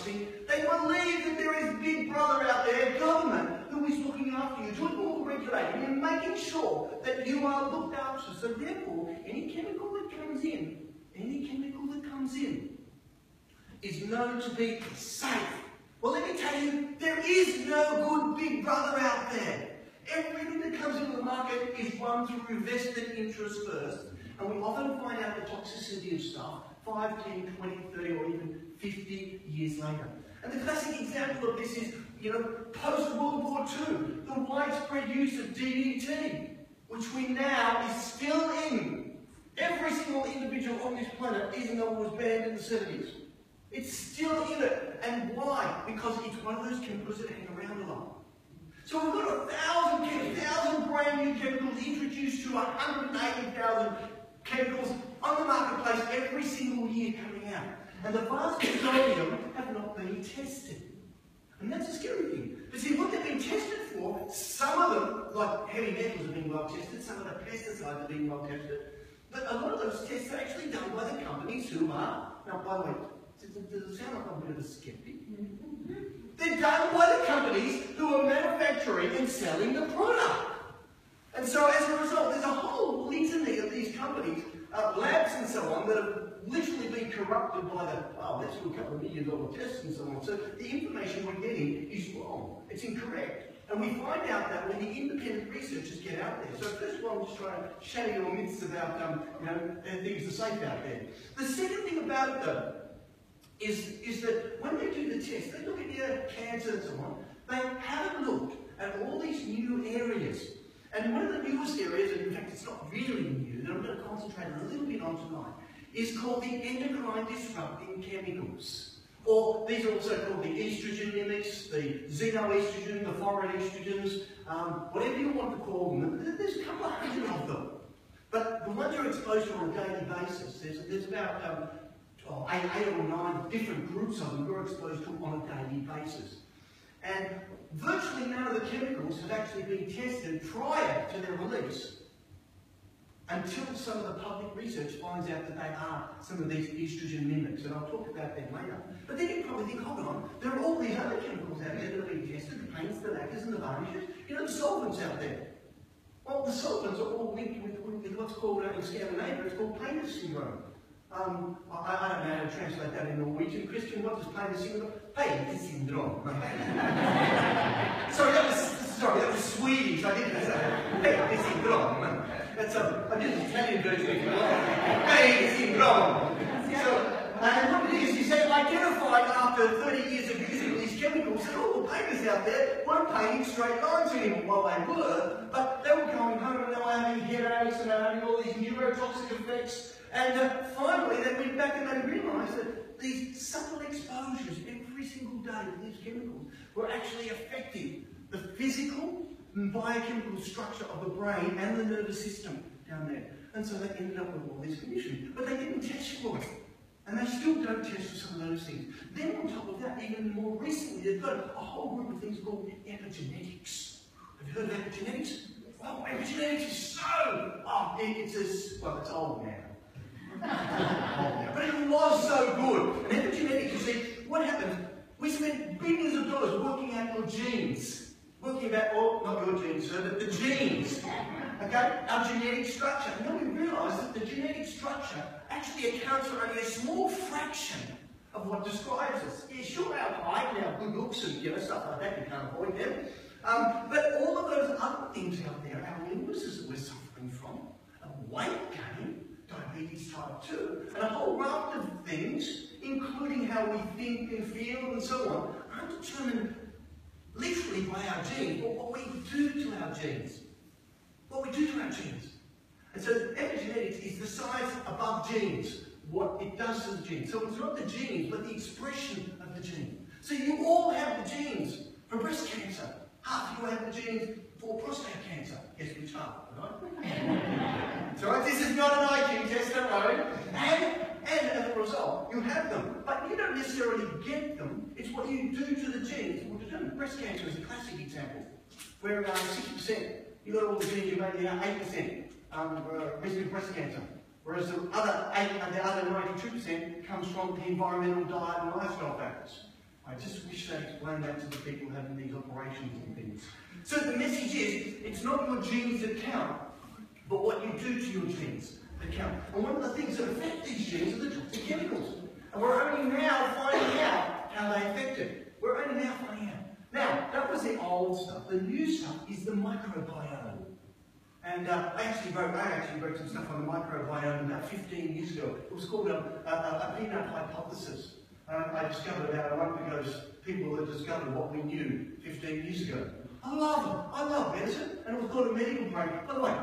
trusting. They believe that there is Big Brother out there, government, who is looking after you, doing all the regulating and making sure that you are looked after. So therefore, any chemical that comes in, is known to be safe. Well, let me tell you, there is no good Big Brother out there. Everything that comes into the market is run through vested interest first, and we often find out the toxicity of stuff 5, 10, 20, 30, or even 50 years later. And the classic example of this is, post-World War II, the widespread use of DDT, which we now is still in every single individual on this planet, even though it was banned in the 70s. It's still in it. And why? Because it's one of those chemicals that hang around a lot. So we've got 1,000 brand new chemicals introduced to 180,000 chemicals on the marketplace every single year coming out. And the vast majority of them have not been tested. And that's a scary thing. But see, what they've been tested for, some of them, like heavy metals, have been well tested, some of the pesticides have been well tested. But a lot of those tests are actually done by the companies who are, now by the way, does it sound like I'm a bit of a skeptic? They're done by the companies who are manufacturing and selling the product. And so as a result, there's a whole litany of these companies, labs and so on, that have literally been corrupted by the, let's do a couple of $1 million tests and so on. So the information we're getting is wrong. It's incorrect. And we find out that when the independent researchers get out there. So first of all, I'm just trying to shatter your myths about, things are safe out there. The second thing about it, though, is that when they do the test, they look at your cancer and so on, they haven't looked at all these new areas. And one of the newest areas, and in fact it's not really new, that I'm going to concentrate a little bit on tonight, is called the endocrine disrupting chemicals. Or these are also called the estrogen mimics, the xenoestrogen, the foreign estrogens, whatever you want to call them. There's a couple of hundred of them. But the ones you're exposed to on a daily basis, there's about 8 or 9 different groups of them you're exposed to on a daily basis. And virtually none of the chemicals have actually been tested prior to their release until some of the public research finds out that they are some of these estrogen mimics, and I'll talk about them later. But then you probably think, hold on, there are all these other chemicals out there that have been tested, the paints, the lacquers and the varnishes, the solvents out there. Well, the solvents are all linked with what's called, in Scandinavia, it's called painter syndrome. I don't know how to translate that in Norwegian. Christian, what does painter syndrome? Painter syndrome. Sorry, that was Swedish. I didn't say painter syndrome. I did an Italian version if you like. Painter syndrome. And what it is they identified after 30 years of using these chemicals that all the painters out there weren't painting straight lines anymore. Well, they were, but they were going home and they were having headaches and they were having all these neurotoxic effects. And finally, they went back and they realised that these subtle exposures every single day to these chemicals were actually affecting the physical and biochemical structure of the brain and the nervous system down there. And so they ended up with all these conditions. But they didn't test for it. And they still don't test for some of those things. Then on top of that, even more recently, they've got a whole group of things called epigenetics. Have you heard of epigenetics? Oh, epigenetics is so... it's old now. But it was so good. And epigenetics, you see, what happens? We spend billions of dollars working out your genes. Working about, not your genes, sir, but the genes. Okay? Our genetic structure. And then we realise that the genetic structure actually accounts for only a small fraction of what describes us. Yeah, sure, our height and our good looks and stuff like that, you can't avoid them. But all of those other things out there, our illnesses that we're suffering from, weight gain, diabetes type 2, and a whole raft of things, including how we think and feel and so on, are determined literally by our genes, or what we do to our genes. What we do to our genes. And so epigenetics is the science above genes, what it does to the genes. So it's not the genes, but the expression of the gene. So you all have the genes for breast cancer. Half of you have the genes for prostate cancer. Guess which half, right? So this is not an IQ test, don't worry. And as a result, you have them. But you don't necessarily get them. It's what you do to the genes that will determine. Breast cancer is a classic example, where around 60%, you got all the genes, you maybe 8% risk of breast cancer. Whereas the other 92% comes from the environmental diet and lifestyle factors. I just wish they'd explain that to the people having these operations and things. So the message is, it's not your genes that count, but what you do to your genes that count. And one of the things that affect these genes are the chemicals. And we're only now finding out how they affect it. We're only now finding out. Now, that was the old stuff. The new stuff is the microbiome. And I actually wrote some stuff on the microbiome about 15 years ago. It was called a peanut hypothesis. I discovered about a month ago people that discovered what we knew 15 years ago. I love it. I love medicine, and it was called a medical brain. By the way,